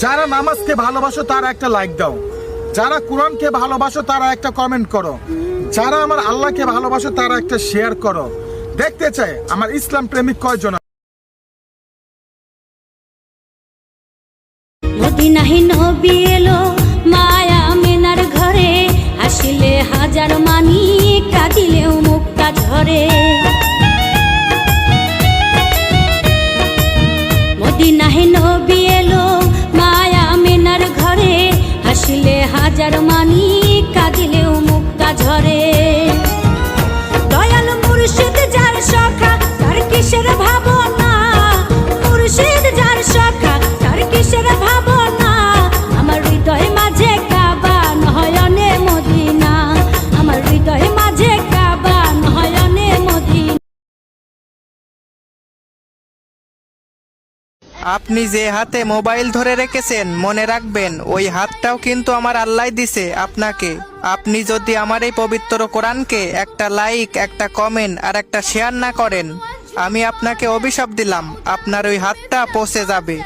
যারা নামাজকে ভালোবাসো তারা একটা লাইক দাও, যারা কোরআনকে ভালোবাসো তারা একটা কমেন্ট করো, যারা আমার আল্লাহকে ভালোবাসো তারা একটা শেয়ার করো। দেখতে চাই আমার ইসলাম প্রেমিক কয়জন। মদিনাহি নবী এলো মায়া মেনার ঘরে, আসিলে হাজার মানি কাঁদিলেও মুক্তা ঝরে। মদিনাহি নবী এলো মায়া মেনার ঘরে, আসিলে হাজার মানি কাঁদিলেও মুক্তা ঝরে। দয়াল মুর্শিদ যার সখা তার কিসের ভাবনা, মুর্শিদ যার সখা তার কিসের ভাবনা। আমার হৃদয় মাঝে কাবা নয়নে মদিনা, আমার হৃদয় মাঝে কাবা নয়নে মদিনা। আপনি যে হাতে মোবাইল ধরে রেখেছেন মনে রাখবেন ওই হাতটাও কিন্তু আমার আল্লাহ দিছে আপনাকে। আপনি যদি আমার এই পবিত্র কোরআনকে একটা লাইক, একটা কমেন্ট আর একটা শেয়ার না করেন, আমি আপনাকে অভিশাপ দিলাম, আপনার ওই হাতটা পচে যাবে।